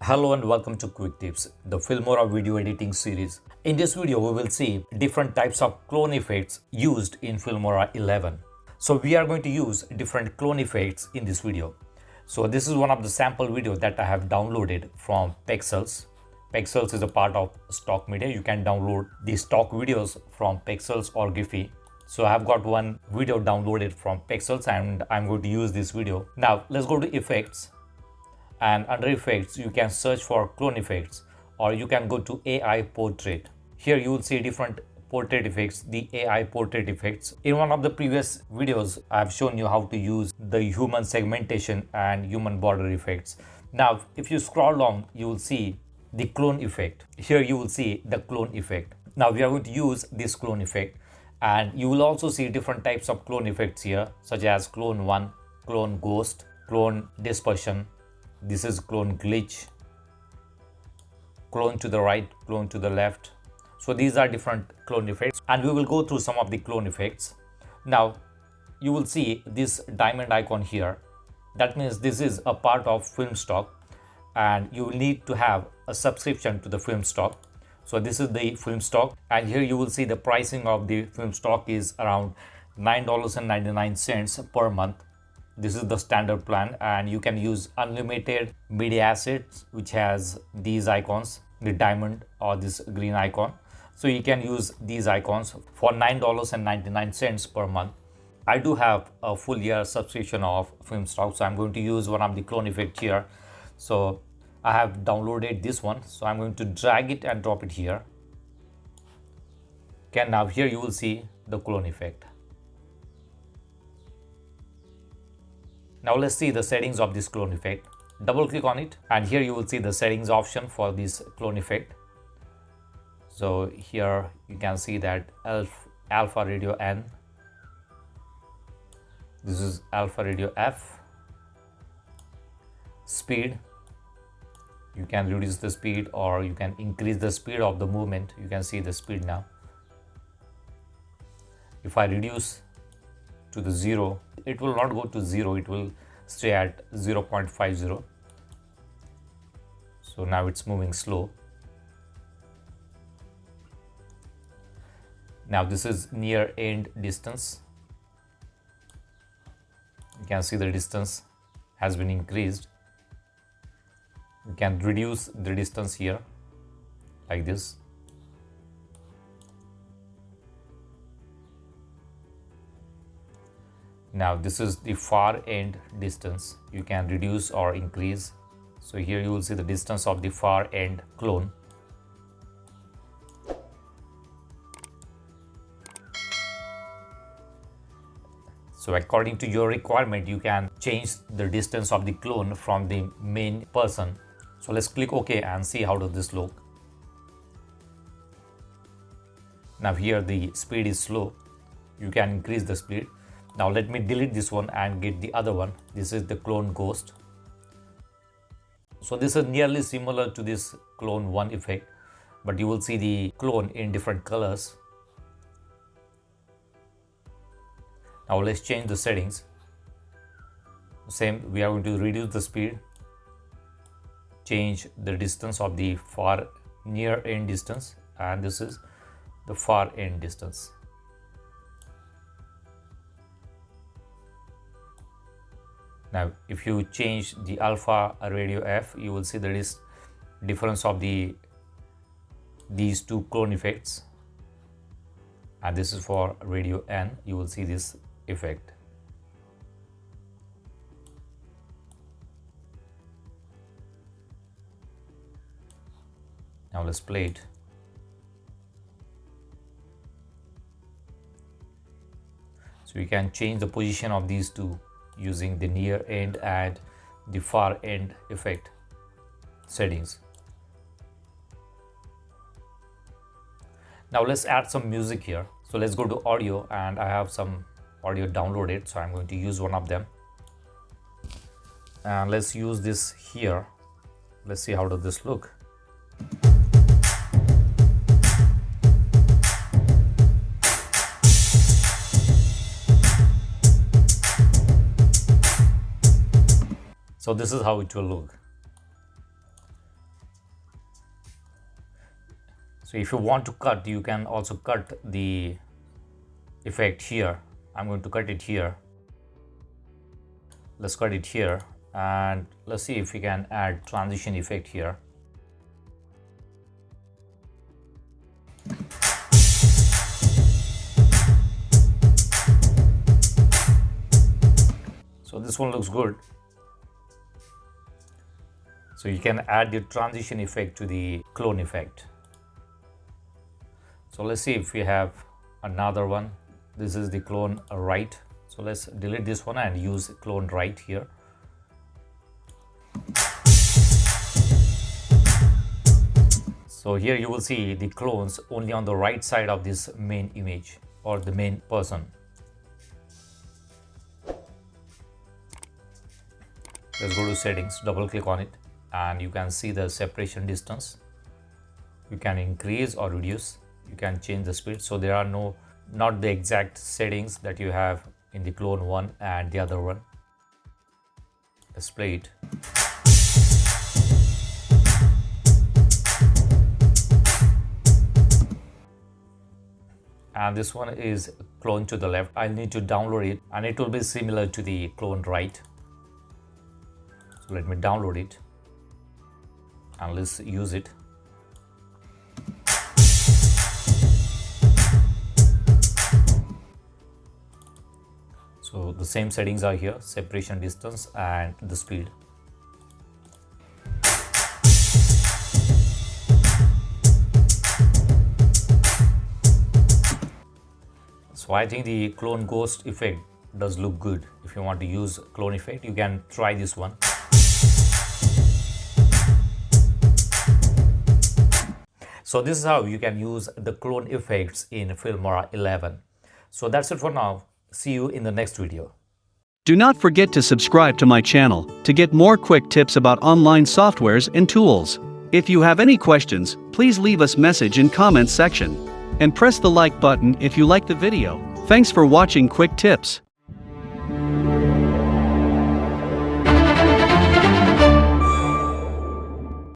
Hello and welcome to Quick Tips, the Filmora video editing series. In this video, we will see different types of clone effects used in Filmora 11. So we are going to use different clone effects in this video. So this is one of the sample videos that I have downloaded from Pexels. Pexels is a part of stock media. You can download the stock videos from Pexels or Giphy. So I have got one video downloaded from Pexels and I'm going to use this video. Now let's go to effects. And under effects you can search for clone effects, or you can go to AI portrait. Here you will see different portrait effects, the AI portrait effects. In one of the previous videos I have shown you how to use the human segmentation and human border effects. Now if you scroll down, you will see the clone effect. Here you will see the clone effect. Now we are going to use this clone effect, and you will also see different types of clone effects here, such as clone 1, clone ghost, clone dispersion. This is clone glitch, clone to the right, clone to the left. So these are different clone effects, and we will go through some of the clone effects. Now you will see this diamond icon here. That means this is a part of Filmstock, and you will need to have a subscription to the Filmstock. So this is the Filmstock, and here you will see the pricing of the Filmstock is around $9.99 per month. This is the standard plan, and you can use unlimited media assets, which has these icons, the diamond or this green icon. So you can use these icons for $9.99 per month. I do have a full year subscription of Filmstock, so I'm going to use one of the clone effect here. So I have downloaded this one, so I'm going to drag it and drop it here. Okay, now here you will see the clone effect. Now let's see the settings of this clone effect. Double click on it, and here you will see the settings option for this clone effect. So here you can see that alpha radio N, this is alpha radio F. Speed, you can reduce the speed or you can increase the speed of the movement. You can see the speed now. If I reduce to the 0, it will not go to 0, it will stay at 0.50. So now it's moving slow. Now this is near end distance. You can see the distance has been increased. You can reduce the distance here like this. Now this is the far end distance. You can reduce or increase. So here you will see the distance of the far end clone. So according to your requirement, you can change the distance of the clone from the main person. So let's click OK and see how does this look. Now here the speed is slow. You can increase the speed. Now let me delete this one and get the other one. This is the clone ghost. So this is nearly similar to this clone 1 effect, but you will see the clone in different colors. Now let's change the settings. Same, we are going to reduce the speed, change the distance of the far near end distance, and this is the far end distance. Now if you change the alpha radio F, you will see there is difference of these two clone effects, and this is for radio N. You will see this effect. Now let's play it. So you can change the position of these two using the near end and the far end effect settings. Now let's add some music here. So let's go to audio, and I have some audio downloaded, so I'm going to use one of them. And let's use this here. Let's see how does this look. So this is how it will look. So if you want to cut, you can also cut the effect here. I'm going to cut it here. Let's cut it here, and let's see if we can add transition effect here. So this one looks good. So you can add the transition effect to the clone effect. So let's see if we have another one. This is the clone right. So let's delete this one and use clone right here. So here you will see the clones only on the right side of this main image or the main person. Let's go to settings, double click on it, and you can see the separation distance. You can increase or reduce. You can change the speed. So there are not the exact settings that you have in the clone one and the other one. Let's play it. And this one is clone to the left. I'll need to download it, and it will be similar to the clone right. So let me download it and let's use it. So the same settings are here, separation distance and the speed. So I think the clone ghost effect does look good. If you want to use clone effect, you can try this one. So this is how you can use the clone effects in Filmora 11. So that's it for now. See you in the next video. Do not forget to subscribe to my channel to get more quick tips about online softwares and tools. If you have any questions, please leave us message in comments section. And press the like button if you like the video. Thanks for watching Quick Tips.